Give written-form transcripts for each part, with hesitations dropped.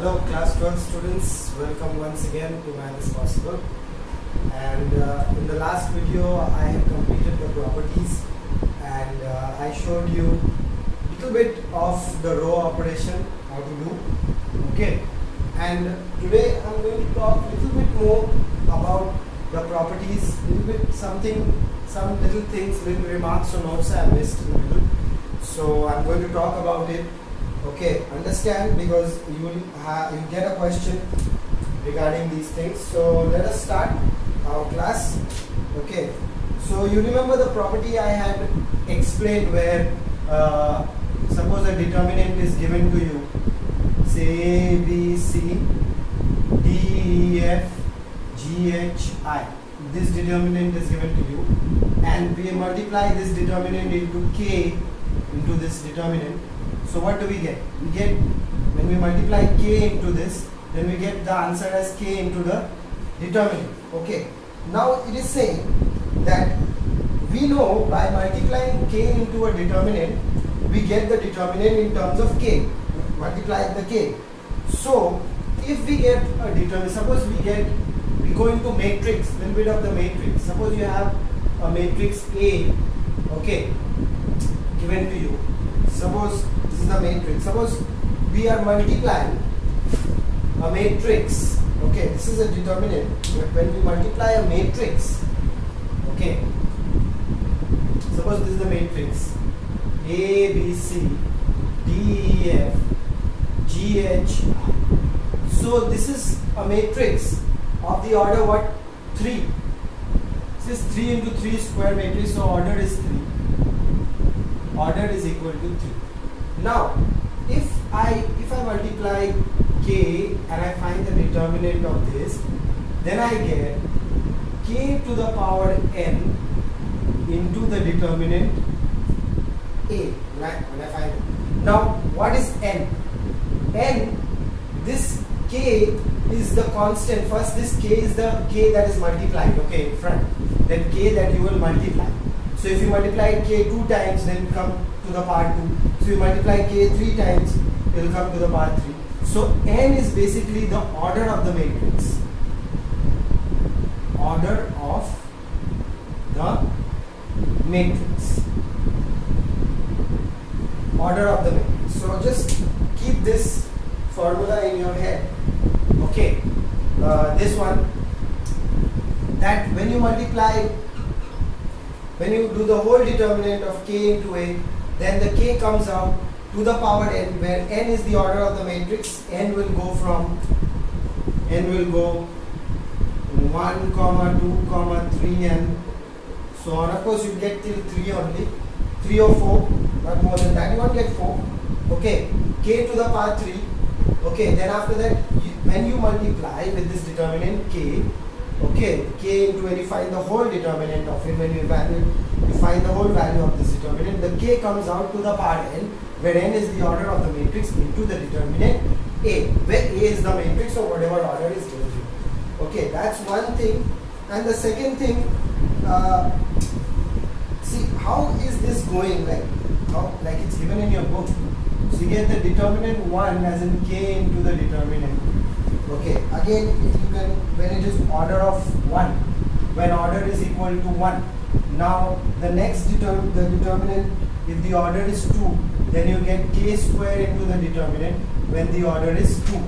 Hello class 12 students, welcome once again to Math is Possible. And in the last video I have completed the properties and I showed you a little bit of the row operation, how to do. Okay, and today I'm going to talk a little bit more about the properties, little bit something, some little things, little remarks or notes I missed in the middle. So I'm going to talk about it. Okay, understand, because you will get a question regarding these things. So let us start our class. Okay, so you remember the property I had explained where suppose a determinant is given to you, say A, B, C, D, E, F, G, H, I. This determinant is given to you and we multiply this determinant into K into this determinant. So what do we get? We get, when we multiply K into this, then we get the answer as K into the determinant. Okay. Now it is saying that we know by multiplying K into a determinant, we get the determinant in terms of K. Multiply the K. So if we get a determinant, suppose we go into matrix, little bit of the matrix. Suppose you have a matrix A, okay, given to you. Suppose this is the matrix. Suppose we are multiplying a matrix. Okay, this is a determinant. But when we multiply a matrix, okay, suppose this is the matrix A, B, C, D, E, F, G, H. So this is a matrix of the order what? 3. This is 3 into 3 square matrix, so order is 3. Order is equal to 3. Now, if I multiply K and I find the determinant of this, then I get K to the power n into the determinant A. Right? When I find it. Now, what is n? N, this K is the constant. First, this K is the K that is multiplied, okay, in front. Then K that you will multiply. So if you multiply K 2 times, then come to the power 2. So you multiply K 3 times, it will come to the power 3. So n is basically the order of the matrix. Order of the matrix. Order of the matrix. So just keep this formula in your head. Okay, this one, that when you multiply, when you do the whole determinant of K into A, then the K comes out to the power n, where n is the order of the matrix. N will go 1, 2, 3 and so on. Of course, you get till 3 only, 3 or 4, not more than that. You won't get 4. Okay, K to the power 3. Okay, then after that, when you multiply with this determinant K, okay, K into, when you find the whole determinant of it, when you evaluate, you find the whole value of this determinant, the K comes out to the power n, where n is the order of the matrix into the determinant A, where A is the matrix or whatever order is given to you. Okay, that's one thing. And the second thing, see, how is this going? Like it's given in your book. So you get the determinant 1 as in K into the determinant. Okay, again, if you can, when it is order of 1, when order is equal to 1. Now, the next the determinant, if the order is 2, then you get K square into the determinant when the order is 2.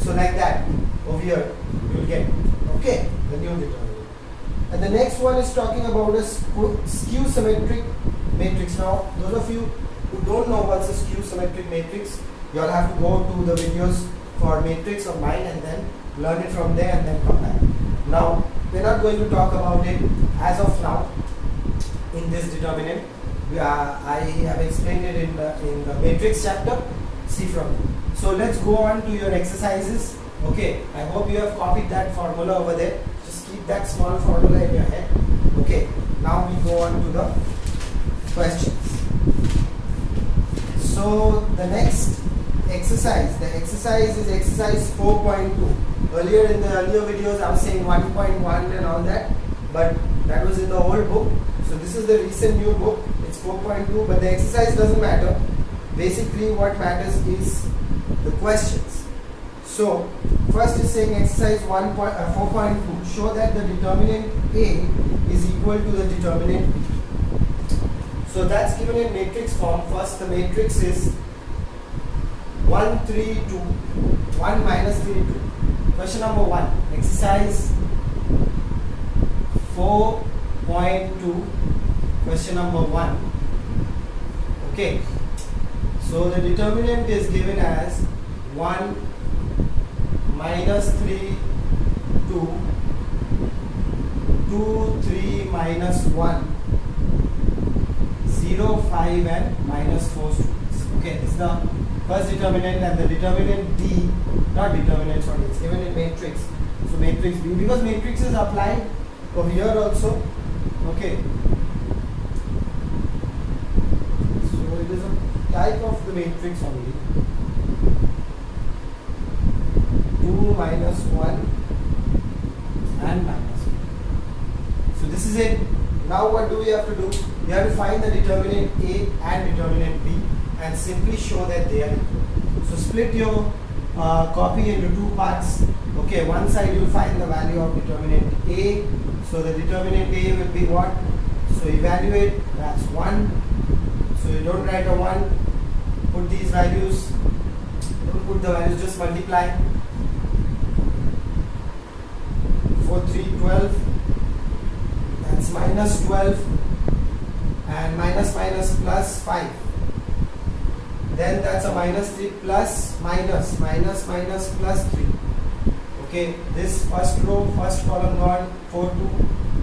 So like that, over here, you will get, okay, the new determinant. And the next one is talking about a skew symmetric matrix. Now, those of you who don't know what's a skew symmetric matrix, you all have to go to the videos for matrix of mine and then learn it from there and then come back. Now, we're not going to talk about it as of now in this determinant. I have explained it in the matrix chapter. See from there. So let's go on to your exercises. Okay, I hope you have copied that formula over there. Just keep that small formula in your head. Okay, now we go on to the questions. So the next exercise, the exercise is exercise 4.2. Earlier in the earlier videos I was saying 1.1 and all that, but that was in the old book. So this is the recent new book. It's 4.2, but the exercise doesn't matter. Basically what matters is the questions. So So first is saying exercise 4.2, show that the determinant A is equal to the determinant B. So that's given in matrix form. First the matrix is 1, 3, 2, 1 minus 3, 2. Question number 1, exercise 4.2, question number 1. Okay, so the determinant is given as 1 minus 3, 2, 2, 3 minus 1, 0, 5 and minus 4 students. Okay, this is the first determinant, and the determinant D, not determinant, sorry, it's given in matrix. So matrix B, because matrix is applied over here also. Okay, so it is a type of the matrix only. 2 minus 1 and minus 1. So this is it. Now what do we have to do? We have to find the determinant A and determinant B and simply show that they are equal. So split your copy into two parts. Okay, one side you will find the value of determinant A. So the determinant A will be what? So evaluate, that's 1. So you don't write a 1. Put these values. Don't put the values, just multiply. 4, 3, 12. That's minus 12. And minus minus plus 5. Then that's a minus 3 plus minus minus minus plus 3. Okay, this first row, first column gone, 4, 2,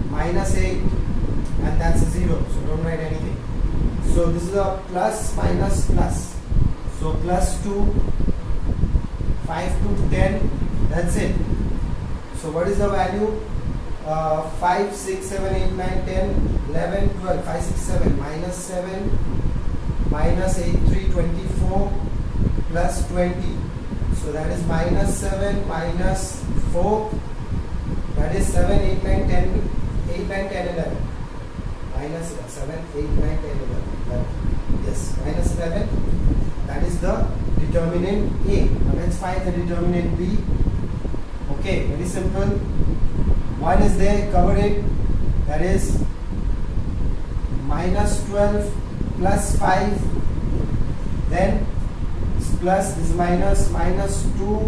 minus 8, and that's a 0, so don't write anything. So this is a plus minus plus. So plus 2, 5 to 10, that's it. So what is the value? 5, 6, 7, 8, 9, 10, 11, 12, 5, 6, 7, minus 7, minus 8, 3, 24, plus 20. So that is minus 7, minus 4, that is 7, 8, 9, 10, 8, 9, 10, 11. Minus 7, 8, 9, 10, 11. Yes, minus 11. That is the determinant A. Now let's find the determinant B. Okay, very simple. 1 is there, cover it. That is minus 12 plus 5. Then plus, this is minus, minus 2.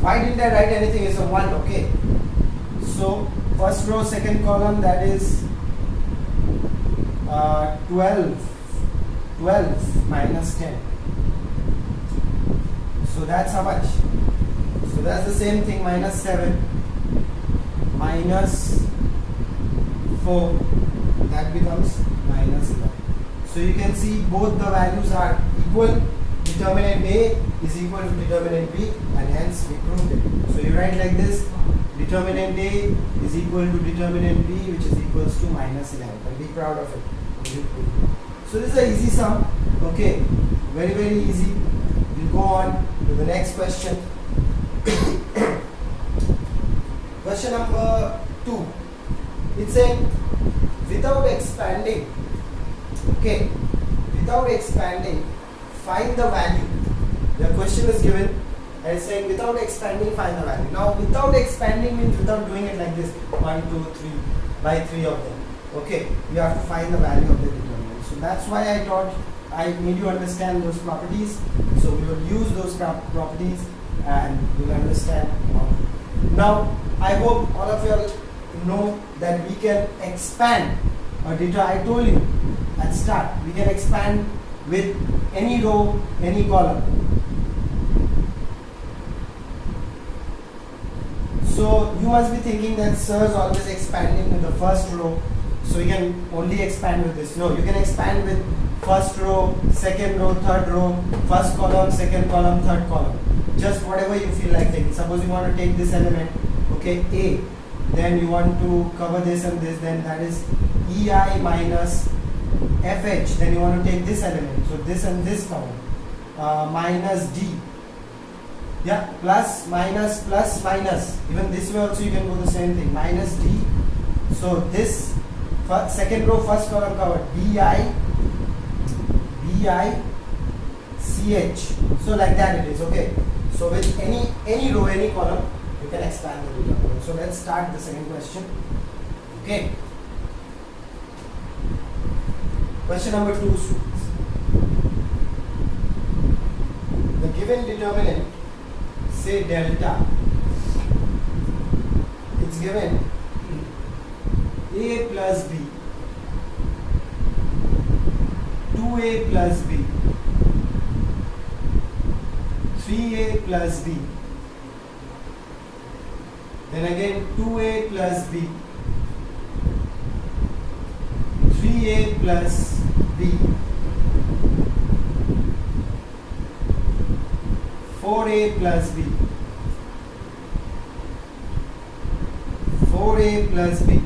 Why didn't I write anything? It's a 1, okay. So first row, second column, that is 12 minus 10. So that's how much? So that's the same thing, minus 7 minus 4, that becomes minus 11. So you can see both the values are equal. Determinant A is equal to determinant B, and hence we proved it. So you write like this: determinant A is equal to determinant B, which is equals to minus 11. And be proud of it. So this is an easy sum. Okay, very very easy. We'll go on to the next question. Question number 2. It's saying without expanding. Okay, without expanding, find the value. The question is given and it's saying without expanding, find the value. Now without expanding means without doing it like this, 1, 2, 3 by 3 of them. Okay, you have to find the value of the determinant. So that's why I thought I made you understand those properties. So we will use those properties and we'll understand how. Now I hope all of you know that we can expand a data. I told you at start, we can expand with any row, any column. So you must be thinking that sir is always expanding with the first row, so you can only expand with this. No, you can expand with first row, second row, third row, first column, second column, third column. Just whatever you feel like taking. Suppose you want to take this element, okay, A, then you want to cover this and this, then that is EI minus FH, then you want to take this element, so this and this column, minus D, yeah, plus, minus, plus, minus, even this way also you can do the same thing, minus D. So this second row, first column covered, BI, CH, so like that it is, okay. So with any row, any column, you can expand the determinant. So let's start the second question. Okay. Question number 2, students. The given determinant, say delta, it's given a plus b, 2a plus b, 3a plus b, then again 2a plus b, 3a plus b, 4a plus b, 4a plus b,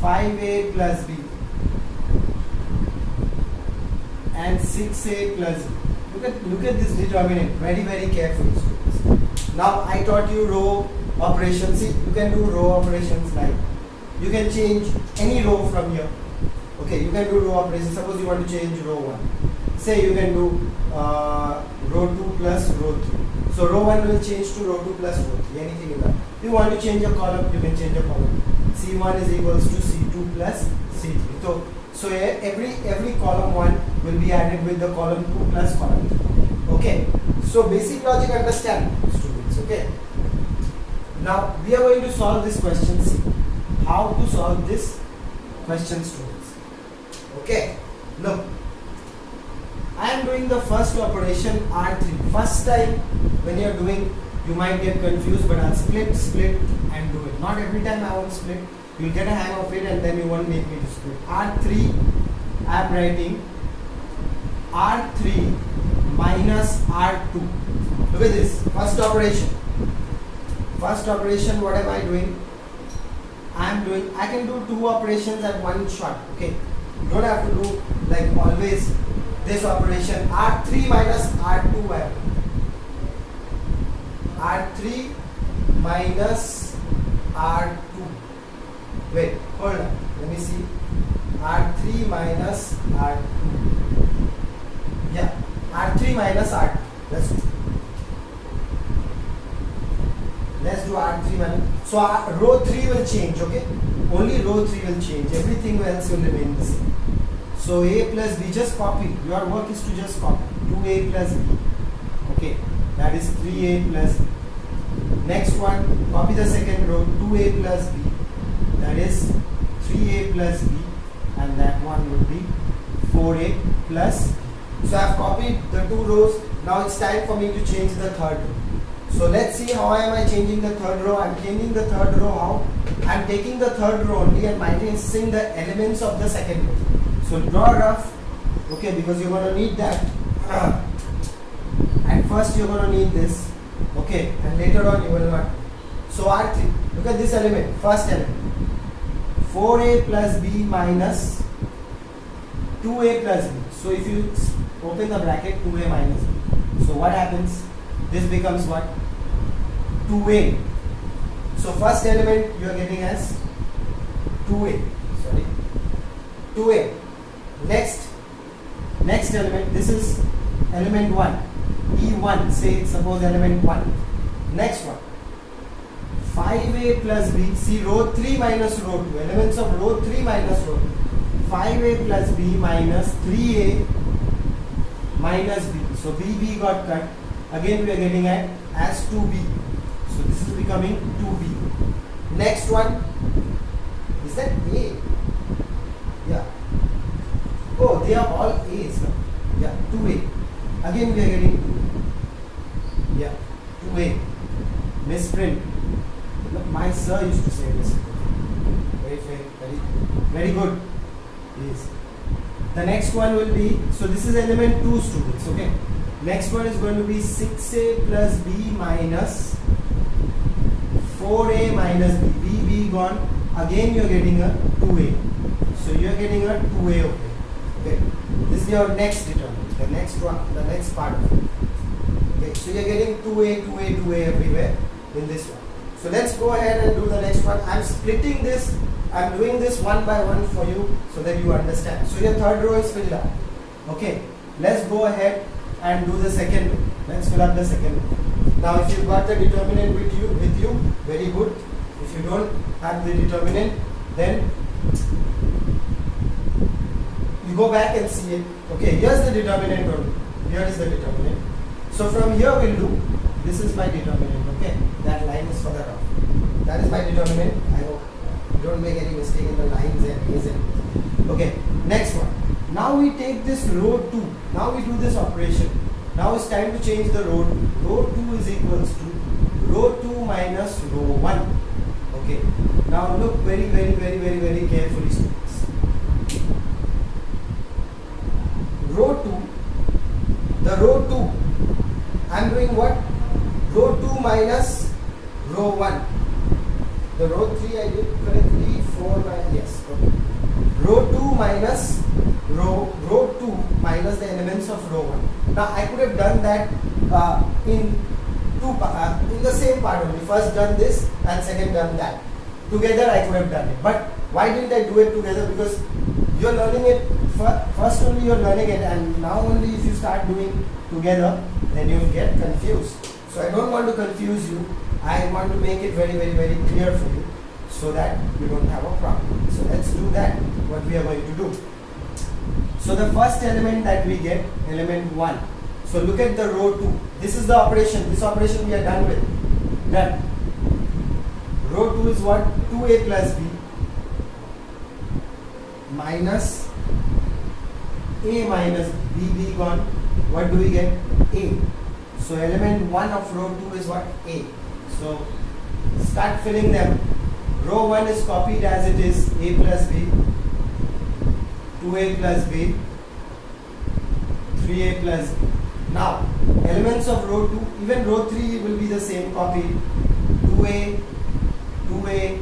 5a plus b, and 6a plus b. Look at this determinant very carefully, students. Now I taught you row operations. See, you can do row operations like you can change any row from here. Okay, you can do row operations. Suppose you want to change row 1. Say you can do row 2 plus row 3. So row 1 will change to row 2 plus row 3. Anything you want. If you want to change a column, you can change a column. C1 is equals to C2 plus C3. So every column 1 will be added with the column 2 plus column 3. Okay. So basic logic understand, students. Okay. Now we are going to solve this question. See how to solve this question, students. Okay. Look, I am doing the first operation R3. First time when you are doing, you might get confused, but I'll split and do it. Not every time I won't split. You'll get a hang of it and then you won't make me to split. R3, I am writing R3 minus R2. Look at this. First operation. First operation, what am I doing? I can do 2 operations at one shot. Okay. You don't have to do like always this operation. R3 minus R2. R3 minus R2. Wait, hold on. Let me see. R3 minus R2. Yeah, R3 minus R2. Let's do R3 minus. So row 3 will change, okay? Only row 3 will change. Everything else will remain the same. So A plus B, just copy. Your work is to just copy. 2A plus B. Okay, that is 3A plus B. Next one, copy the second row. 2A plus B. That is 3A plus B, and that one would be 4A plus B. So I have copied the 2 rows. Now it's time for me to change the third row. So let's see how am I changing the third row. I'm changing the third row how? I'm taking the third row only and minusing the elements of the second row. So draw rough, okay, because you're going to need that. At first you're going to need this, okay, and later on you will not. So R3, look at this element, first element. 4A plus B minus 2A plus B. So if you open the bracket, 2A minus B. So what happens? This becomes what? 2A. So first element you are getting as 2A. Sorry. 2A. Next element, this is element 1. E1, say suppose element 1. Next one. 5A plus B, see row 3 minus row 2, elements of row 3 minus row 2. 5A plus B minus 3A minus B. So BB got cut. Again we are getting at as 2B. So this is becoming 2B. Next one, is that A? Yeah. Oh, they are all A's. No? Yeah, 2A. Again we are getting 2. Yeah, 2A. Misprint. Look, my sir used to say this. Very fair, very good. Yes. The next one will be, so this is element 2, students, okay. Next one is going to be 6A plus B minus 4A minus B. B gone. Again you are getting a 2A. So you are getting a 2A, okay. This is your next determinant, the next one, the next part of it. Okay, so you are getting 2A everywhere in this one. So let's go ahead and do the next one. I'm splitting this. I'm doing this one by one for you so that you understand. So your third row is filled up. Okay. Let's go ahead and do the second row. Let's fill up the second row. Now if you've got the determinant with you, very good. If you don't have the determinant, then you go back and see it. Okay, here's the determinant only. Here is the determinant. So from here we'll do, this is my determinant, okay? That line is for the row. That is my determinant. I hope you don't make any mistake in the lines and A's and. Okay, next one. Now we take this row 2. Now we do this operation. Now it's time to change the row 2. Row 2 is equals to row 2 minus row 1. Okay. Now look very carefully, students. Row 2. The row 2. I'm doing what? Row 2 minus row 1. The row 3 I did correctly. 4 minus, yes. Okay. Row 2 minus row 2 minus the elements of row 1. Now I could have done that in the same part only. First done this and second done that. Together I could have done it. But why didn't I do it together? Because you're learning it first only you're learning it, and now only if you start doing together, then you'll get confused. So I don't want to confuse you. I want to make it very clear for you, so that you don't have a problem. So let's do that, what we are going to do. So the first element that we get, element 1. So look at the row 2. This is the operation. This operation we are done with. Done. Row 2 is what? 2a plus b minus a minus b gone. What do we get? A. So element 1 of row 2 is what? A. So start filling them. Row 1 is copied as it is, a plus b, 2a plus b, 3a plus b. Now, elements of row 2, even row 3 will be the same copy, 2a, 2a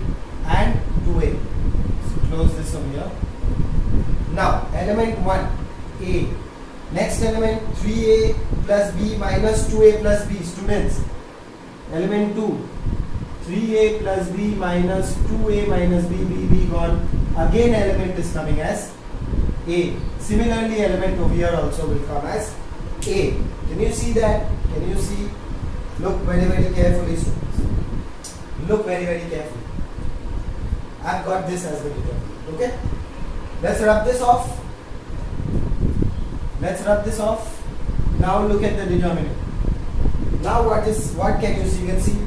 and 2a. So close this over here. Now, element 1, a. Next element, 3a plus b minus 2a plus b. Students, element 2. 3a plus b minus 2a minus b gone. Again element is coming as a. Similarly element over here also will come as a. Can you see that? Can you see? Look very carefully, students. Look very carefully. I've got this as the determinant. Okay? Let's rub this off. Now look at the determinant. Now what can you see? You can see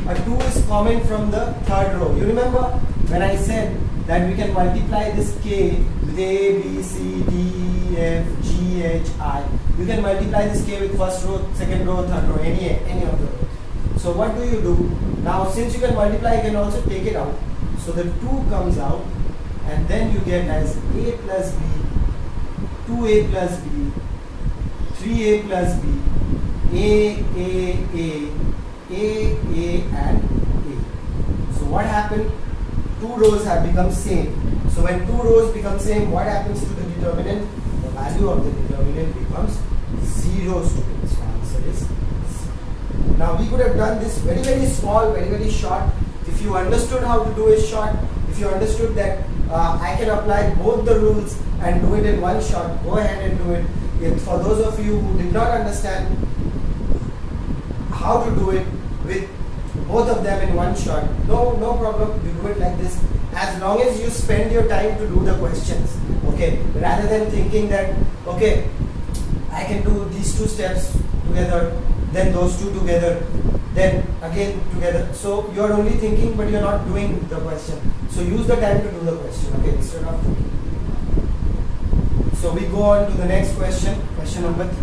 a 2 is common from the third row. You remember when I said that we can multiply this k with a, b, c, d, e, f, g, h, I. You can multiply this k with first row, second row, third row, any of the rows. So what do you do? Now since you can multiply, you can also take it out. So the 2 comes out, and then you get as a plus b, 2a plus b, 3a plus b, a, and a. So what happened? 2 rows have become same. So when 2 rows become same, what happens to the determinant? The value of the determinant becomes 0, students. So answer is 0. Now we could have done this very small, very short. If you understood how to do it short, if you understood that I can apply both the rules and do it in one shot, go ahead and do it. If for those of you who did not understand how to do it with both of them in one shot, no problem, you do it like this, as long as you spend your time to do the questions, okay, rather than thinking that, okay, I can do these 2 steps together, then those 2 together, then again together. So you are only thinking, but you are not doing the question. So use the time to do the question, okay, instead of thinking. So we go on to the next question, question number 3.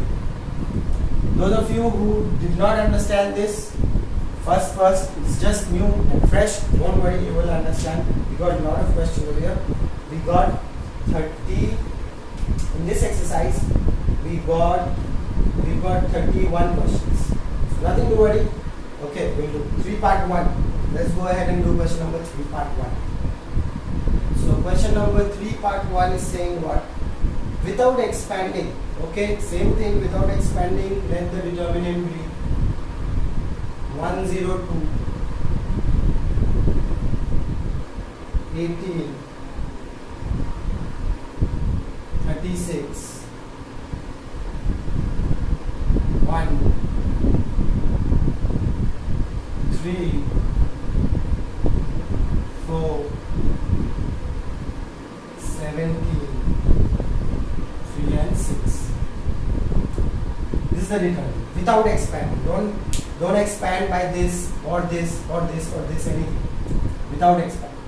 Those of you who did not understand this, first, it's just new and fresh. Don't worry, you will understand. We got a lot of questions over here. We got 30 in this exercise. We got 31 questions. So nothing to worry. Okay, we'll do 3 part 1. Let's go ahead and do question number 3 part 1. So question number 3 part 1 is saying what? Without expanding. Okay, same thing, without expanding, let the determinant be 102, 18, 36, the determinant without expanding. Don't expand by this or this or this or this, anything. Without expanding.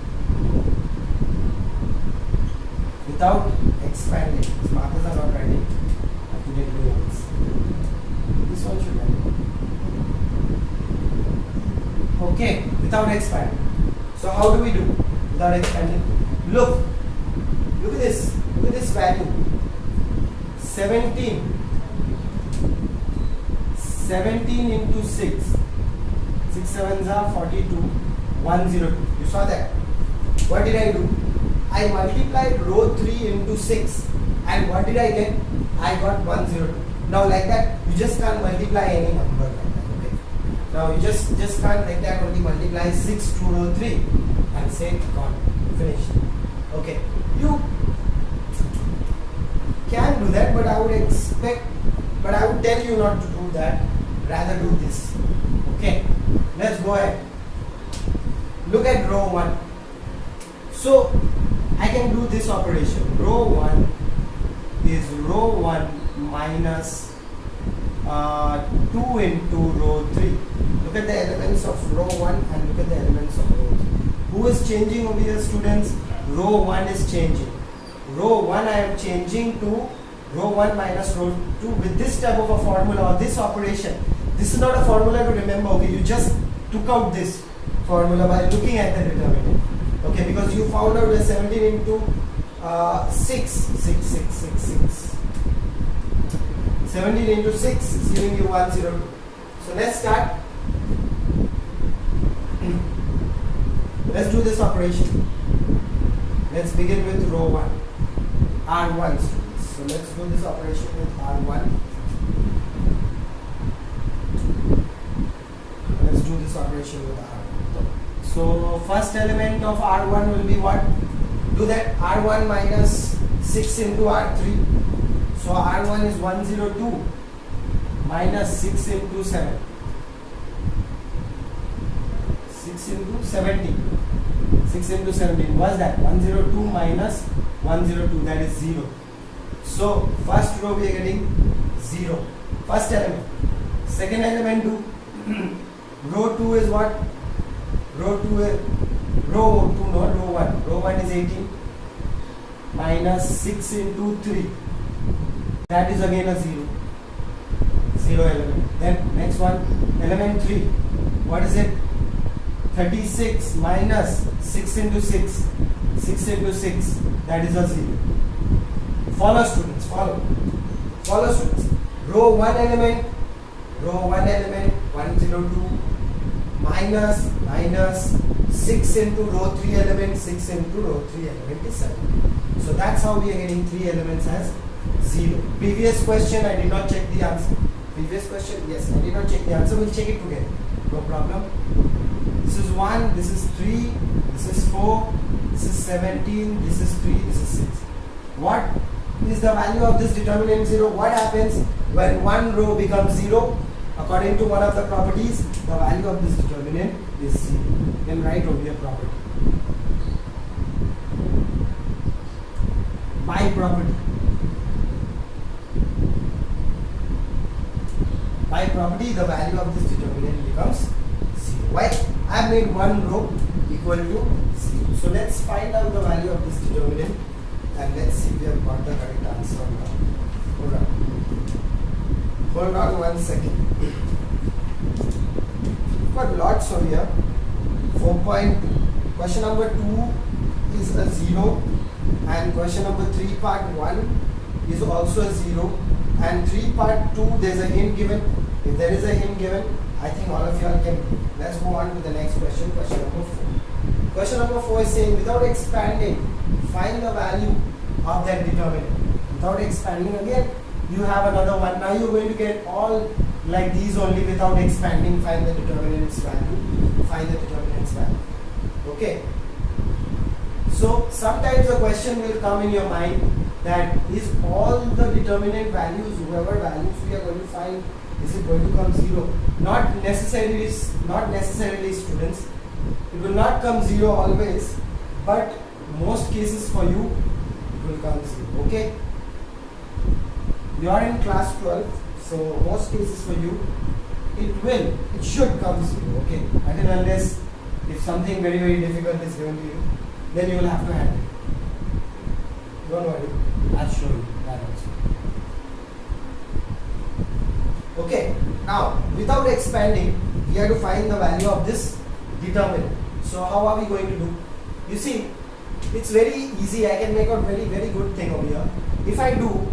Without expanding. These markers are not writing. I have to get new ones. This one should write. Okay, without expanding. So how do we do without expanding? Look at this. Look at this value. 17 into 6. 6 sevens are 42. 102. You saw that? What did I do? I multiplied row 3 into 6. And what did I get? I got 102. Now like that, you just can't multiply any number like that. Okay? Now you just can't like that only multiply 6 to row 3 and say gone. Finished. Okay. You can do that, but I would tell you not to do that. Rather do this. Okay, let's go ahead. Look at row 1. So I can do this operation. Row 1 is row 1 minus 2 into row 3. Look at the elements of row 1 and look at the elements of row 3. Who is changing over here, students? Row 1 is changing. Row 1 I am changing to row 1 minus row 2 with this type of a formula or this operation. This is not a formula to remember, okay? You just took out this formula by looking at the determinant. Okay, because you found out that 17 into 6. 17 into 6 is giving you 102. So let's start. Let's do this operation. Let's begin with row 1. R1 students. So let's do this operation with R1. Let's do this operation with R1. So first element of R1 will be what? Do that R1 minus 6 into R3. So R1 is 102 minus 6 into 7. 6 into 17. 6 into 17. What's that? 102 minus 102. That is 0. So first row we are getting 0. First element. Second element do. Row 2 is what? Row 2 is row 2, not row 1. Row 1 is 18 minus 6 into 3. That is again a 0. 0 element. Then next one, element 3. What is it? 36 minus 6 into 6. 6 into 6. That is a 0. Follow students, follow. Follow students. Row 1 element 102 minus 6 into row 3 element, 6 into row 3 element is 7. So that's how we are getting 3 elements as 0. Previous question I did not check the answer. Previous question, yes, I did not check the answer. We'll check it together. No problem. This is 1, this is 3, this is 4, this is 17, this is 3, this is 6. What is the value of this determinant 0? What happens when one row becomes 0? According to one of the properties, the value of this determinant is 0. Then write over here property. By property. By property, the value of this determinant becomes 0. Why? I have made one row equal to 0. So let's find out the value of this determinant and let's see if we have got the correct answer or not. Hold on 1 second. Got lots over here. 4.2. Question number 2 is a 0 and question number 3 part 1 is also a 0 and 3 part 2 there is a hint given. If there is a hint given, I think all of you all can. Let's go on to the next question. Question number 4. Question number 4 is saying without expanding, find the value of that determinant. Without expanding again, you have another one. Now you're going to get all like these only without expanding. Find the determinant's value. Find the determinant's value. Okay. So sometimes the question will come in your mind that is all the determinant values, whoever values we are going to find, is it going to come 0? Not necessarily students. It will not come 0 always, but most cases for you it will come 0. Okay. You are in class 12, So most cases for you, it should come 0, okay? Until unless if something very, very difficult is given to you, then you will have to handle it. Don't worry, I'll show you that also. Okay, now without expanding, we have to find the value of this determinant. So how are we going to do? You see, it's very easy. I can make a very, very good thing over here. If I do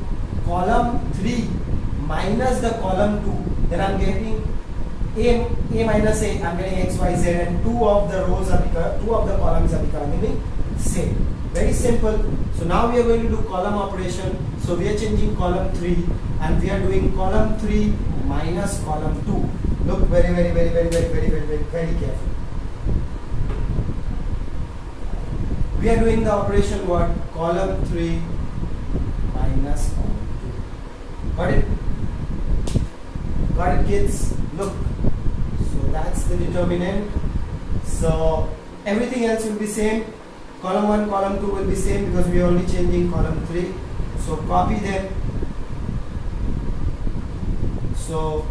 column 3 minus the column 2, then I'm getting A minus A, I'm getting X, Y, Z, and two of the columns are becoming same. Very simple. So now we are going to do column operation. So we are changing column 3 and we are doing column 3 minus column 2. Look very, very, very, very, very, very, very, very, very careful. We are doing the operation what? Column 3 minus column 2. Got it? Got it, kids? Look. So that's the determinant. So everything else will be same. Column 1, column 2 will be same because we are only changing column 3. So copy them. So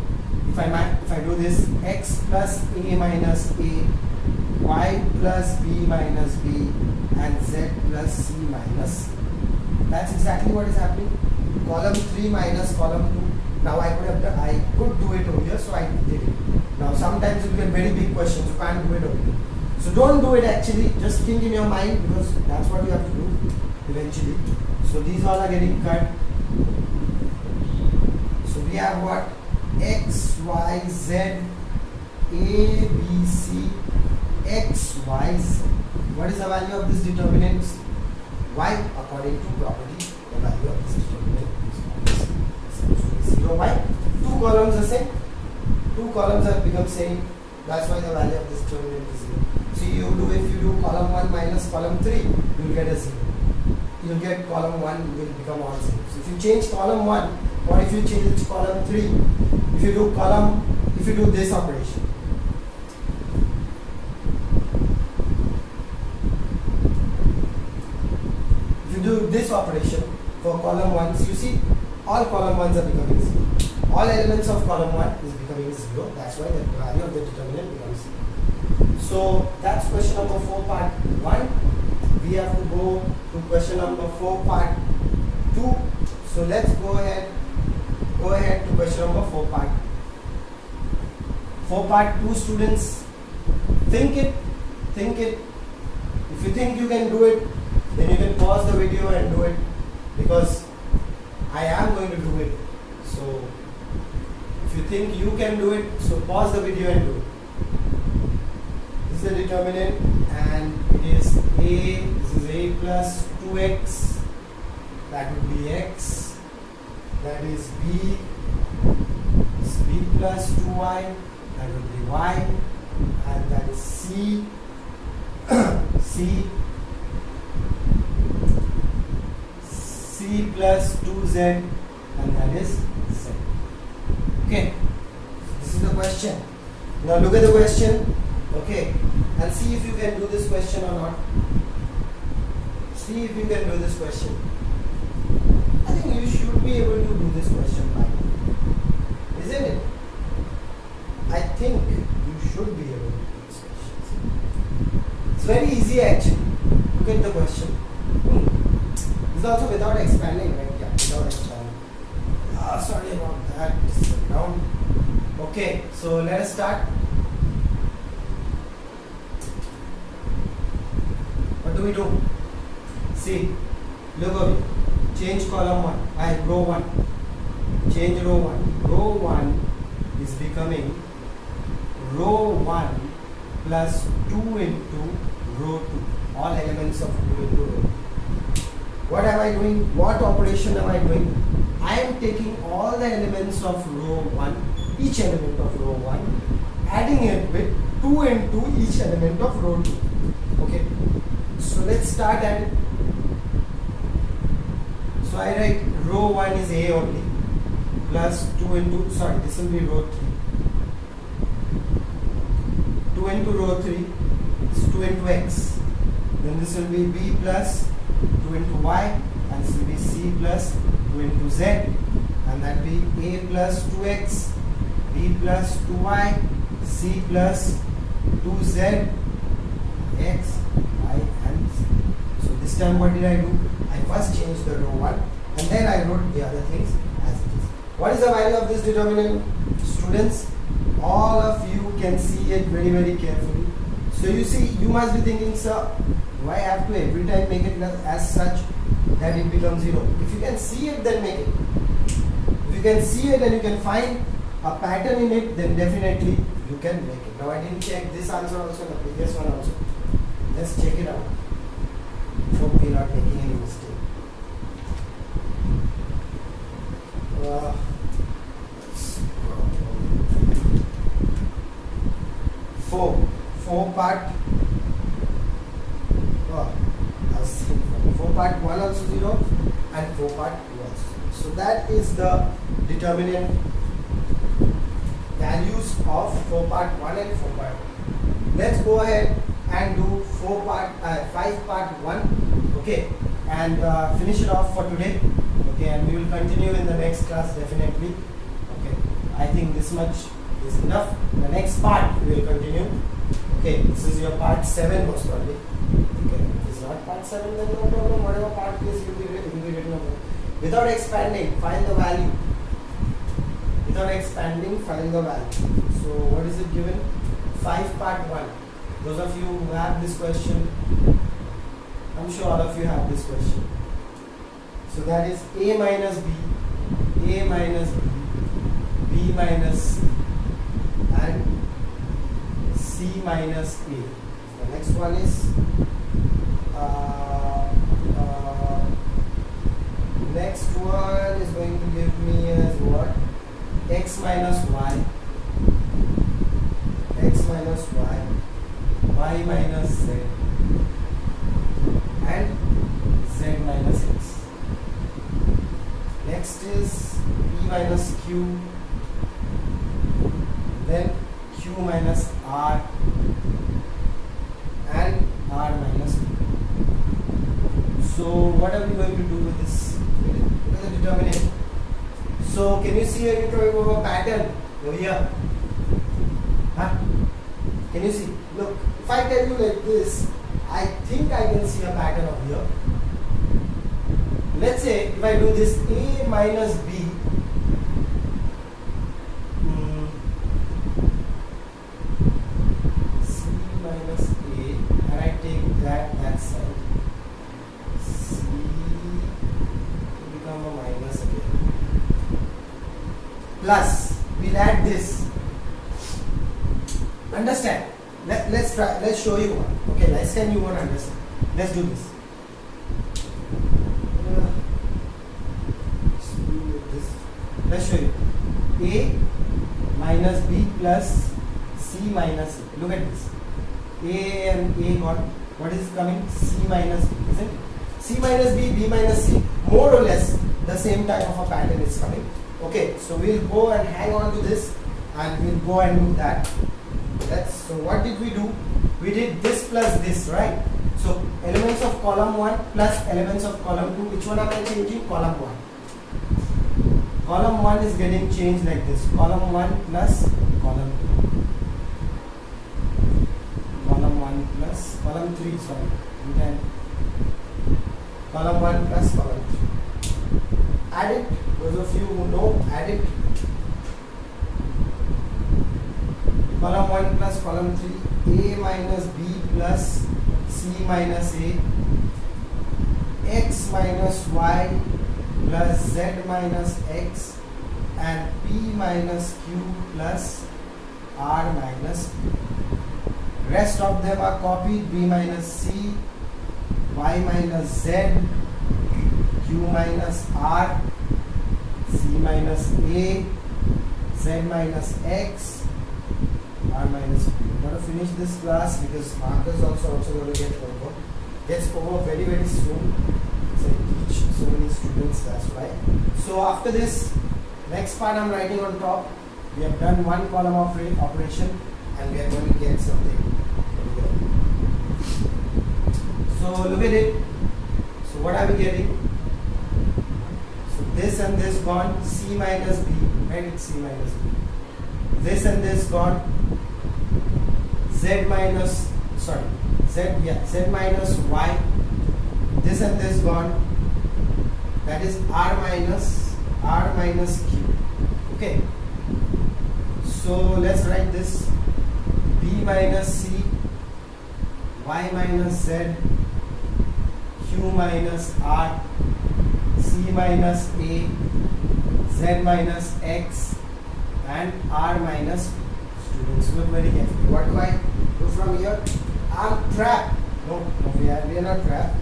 if I do this, x plus a minus a, y plus b minus b, and z plus c minus c. That's exactly what is happening. Column 3 minus column 2. Now I could do it over here, so I did it. Now sometimes you get very big questions, you can't do it over here. So don't do it actually, just think in your mind because that's what you have to do eventually. So these all are getting cut. So we have what? X, Y, Z, A, B, C, X, Y, Z. What is the value of this determinant? Y, according to property, the value of this determinant is supposed to be 0. Why? Two columns are same. Two columns have become same. That's why the value of this determinant is 0. So if you do column 1 minus column 3, you will get a 0. You will get column 1 will become all 0. So if you change column 1 or if you change column 3, if you do this operation, if you do this operation for column 1s, you see all column 1s are becoming 0. All elements of column 1 is becoming 0. That's why the value of the determinant becomes 0. So that's question number 4 part 1. We have to go to question number 4 part 2. So let's go ahead to question number 4 part 2. Students, think it. If you think you can do it, then you can pause the video and do it, because I am going to do it. So if you think you can do it, so pause the video and do it. This is the determinant and it is A. This is A plus 2x. That would be x. That is B. This is B plus 2y. That would be y. And that is C. C plus 2z. And that is z. Okay. This is the question. Now look at the question. Okay. And see if you can do this question or not. See if you can do this question. I think you should be able to do this question right. Isn't it? I think you should be able to do this question. It's very easy actually. Look at the question. This is also without expanding, right? Yeah, without expanding. Sorry about that. Sit down. Okay, so let us start. What do we do? See, look over here. Change column 1, row 1. Change row 1. Row 1 is becoming row 1 plus 2 into row 2. All elements of 2 into row 2. What am I doing? What operation am I doing? I am taking all the elements of row 1, each element of row 1, adding it with 2 into each element of row 2. Okay. So let's start at it. So I write row 1 is A only, plus 2 into, sorry, this will be row 3. 2 into row 3, it's 2 into x. Then this will be B plus 2 into y, and this will be C plus 2 into z. and that be a plus 2x, b plus 2y, c plus 2z, x, y and z. So this time what did I do? I first changed the row 1 and then I wrote the other things as it is. What is the value of this determinant, students? All of you can see it very, very carefully. So you see, you must be thinking, sir, do I have to every time make it as such that it becomes 0? If you can see it, then make it. If you can see it and you can find a pattern in it, then definitely you can make it. Now I didn't check this answer also, the previous one also. Let's check it out. Hope we are not making any mistake. 4 part. I was thinking 4 part 1 also 0 and 4 part 2 also. So that is the determinant values of 4 part 1 and 4 part 2. Let's go ahead and do 5 part 1, okay, and finish it off for today, okay, and we will continue in the next class definitely, okay. I think this much is enough. The next part we will continue, okay. This is your part 7 most probably, okay. If it's not part 7, then no problem, whatever part is will be written over. Without expanding, find the value. Without expanding, find the value. So what is it given? 5 part 1. Those of you who have this question, I'm sure all of you have this question. So that is a minus b, b minus c, and c minus a. The next one is next one is going to give me as what? X minus y, x minus y, y minus z, and z minus x. Next is p minus q, then q minus r, and r minus p. So what are we going to do with this? With the determinant. So can you see a pattern over here? Huh? Can you see? Look, if I tell you like this, I think I can see a pattern over here. Let's say if I do this a minus b, c minus a, and I take that side, c will become a minus again, plus we'll add this. Understand? Let's try. Let's show you one. Okay, last time you won't understand. Let's do this. Let's show you. A minus b plus c minus a. Look at this. A and a got what is coming? C minus b, isn't it? C minus b, b minus c. More or less the same type of a pattern is coming. Okay, so we'll go and hang on to this, and we'll go and do that. So what did we do? We did this plus this, right? So elements of column 1 plus elements of column 2. Which one am I changing? Column 1. Column 1 is getting changed like this. Column 1 plus column 2. Column 1 plus column 3, sorry. And then column 1 plus column 3. Add it. Those of you who know, add it. Column 1 plus column 3, a minus b plus c minus a, x minus y plus z minus x, and p minus q plus r minus p. Rest of them are copied: b minus c, y minus z, q minus r, c minus a, z minus x, r minus p. I'm going to finish this class because markers also going to get over. Gets over very, very soon. So I teach so many students, that's why. So after this, next part I'm writing on top. We have done one column of operation and we are going to get something. So look at it. So what are we getting? So this and this gone, C minus B, right? It's C minus B. This and this gone, Z minus Y. This and this gone, that is R minus Q. Okay. So let's write this: B minus C, Y minus Z, Q minus R, C minus A, Z minus X, and R minus P. Students, look very carefully. What do I do from here? I'm trapped. No, we are not trapped.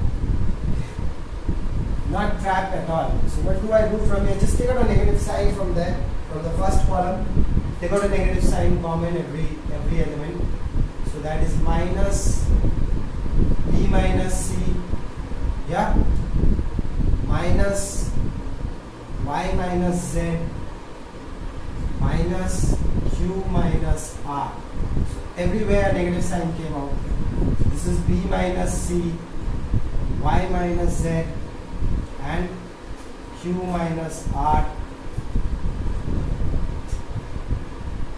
Not trapped at all. So what do I do from here? Just take out a negative sign from there, from the first column. Take out a negative sign common every element. So that is minus B minus C, yeah, minus Y minus Z, minus Q minus R. So everywhere a negative sign came out. This is B minus C, Y minus Z, and Q minus R,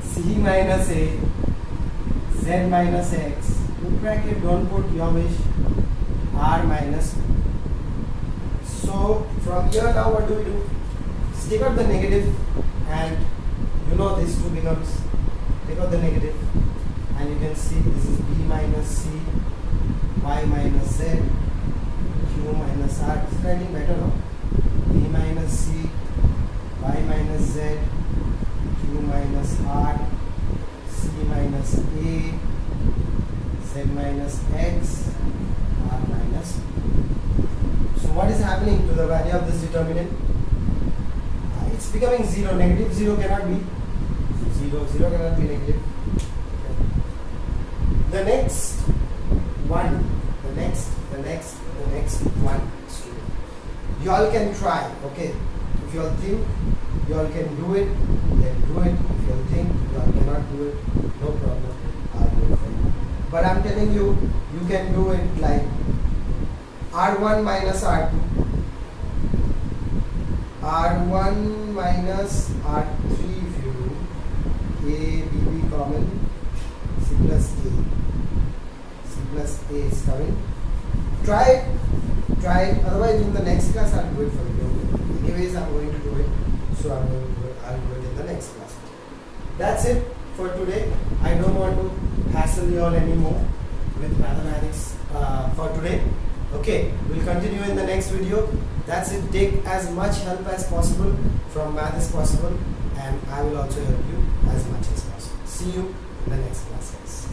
C minus A, Z minus X, look bracket, don't put your wish, R minus P. So from here now what do? Just take out the negative, and you know this 2 becomes, take out the negative, and you can see this is B minus C, Y minus Z, Q minus R. It's writing better now. B minus C, Y minus Z, Q minus R, C minus A, Z minus X, R minus P. So what is happening to the value of this determinant? It's becoming 0. Negative 0 cannot be 0. 0 cannot be negative. The next one, the next one, student. You all can try, okay? If you all think you all can do it, then do it. If you all think you all cannot do it, no problem, I'll do it for you. But I'm telling you, you can do it like R1 minus R2, R1 minus R3 if you do, A, B, B common, C plus A is coming. Try it, otherwise in the next class I'll do it for you. Anyways, I'm going to do it, so I'll do it in the next class. That's it for today. I don't want to hassle you all anymore with mathematics for today. Okay, we'll continue in the next video. That's it. Take as much help as possible from math as possible, and I will also help you as much as possible. See you in the next class, guys.